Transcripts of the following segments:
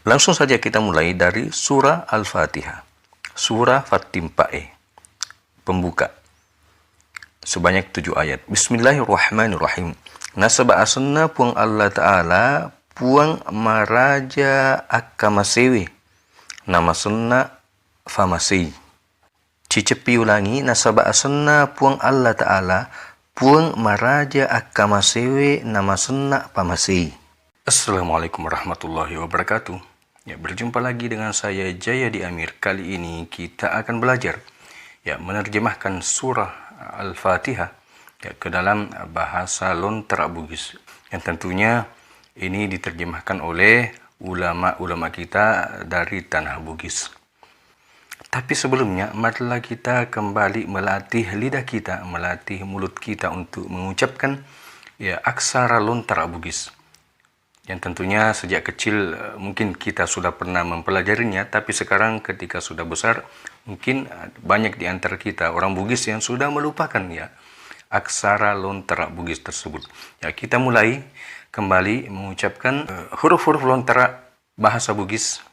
Langsung saja kita mulai dari surah Al-Fatihah. Surah Fatimpae. Pembuka. Sebanyak 7 ayat. Bismillahirrahmanirrahim. Nasaba asunna puang Allah Ta'ala puang maraja akamasewe. Nama sunna famasi. Cicepi ulangi. Nasaba asunna puang Allah Ta'ala puang maraja akamasewe nama sunna famasi. Assalamualaikum warahmatullahi wabarakatuh. Ya, berjumpa lagi dengan saya Jayadi Amir. Kali ini kita akan belajar menerjemahkan surah Al-Fatihah ke dalam bahasa Lontera Bugis. Yang tentunya ini diterjemahkan oleh ulama-ulama kita dari tanah Bugis. Tapi sebelumnya, marilah kita kembali melatih lidah kita, melatih mulut kita untuk mengucapkan aksara Lontera Bugis. Yang tentunya sejak kecil mungkin kita sudah pernah mempelajarinya, tapi sekarang ketika sudah besar, mungkin banyak di antara kita orang Bugis yang sudah melupakan aksara Lontera Bugis tersebut. Kita mulai kembali mengucapkan huruf-huruf Lontera bahasa Bugis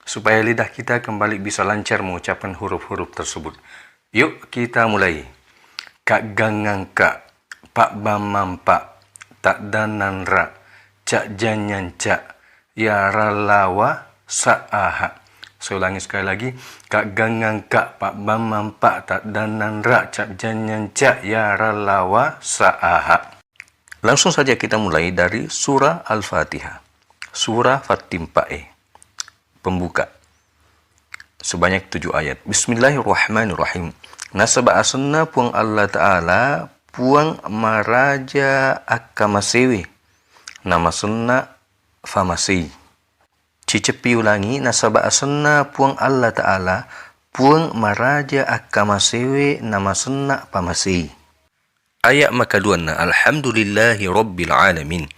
supaya lidah kita kembali bisa lancar mengucapkan huruf-huruf tersebut. Yuk kita mulai. Kak gangang kak, pak bamampak, tak danan ra, cak janyan cak, ya ralawa sa'aha. Saya ulangi sekali lagi. Kak gangang kak, pak bamam pak, tak danan rak, cak janyan cak, ya ralawa sa'aha. Langsung saja kita mulai dari surah Al-Fatihah. Surah Fatimpae. Pembuka. Sebanyak 7 ayat. Bismillahirrahmanirrahim. Nasaba asunna puang Allah Ta'ala puang maraja akamasewe. Nama sunna famasi. Cicepi ulangi. Nasaba asunna puang Allah Ta'ala puang maraja akamasewe nama sunna famasi. Ayat makaduanna. Alhamdulillahi Rabbil Alamin.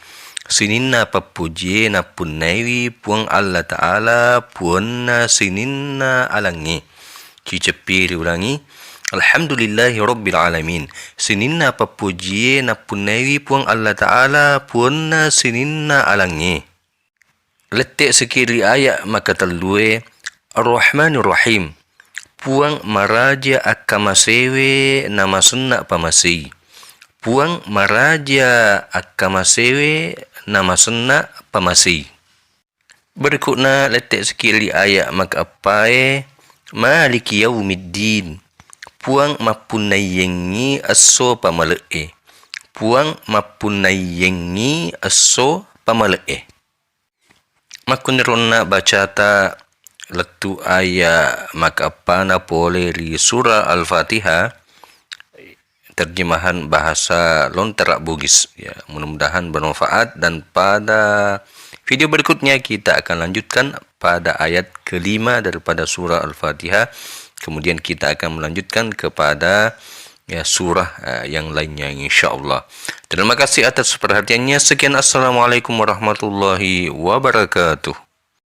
Sininna papuji na punaiwi puang Allah Ta'ala puanna sininna alangi. Cicepi ulangi. Alhamdulillahi Rabbil Alamin. Sininna papuji na punaiwi puang Allah Ta'ala puanna sininna alangi. Letik sekiri ayat maka telue Ar-Rahmanir-Rahim. Puang maraja akamasewe nama sunna pamasi. Puang maraja akamasewe nama sunna pamasi. Berikutnya letik sekiri ayat maka apae Maliki Yaumiddin. Puang mapunayengi aso pamale'e. Puang mapunayengi aso pamale'e. Makunironna bacata letu ayat maka apana boleh di surah Al-Fatihah terjemahan bahasa Lontera Bugis. Mudah-mudahan bermanfaat, dan pada video berikutnya kita akan lanjutkan pada ayat kelima daripada surah Al-Fatihah. Kemudian kita akan melanjutkan kepada surah yang lainnya insyaAllah. Terima kasih atas perhatiannya. Sekian, assalamualaikum warahmatullahi wabarakatuh.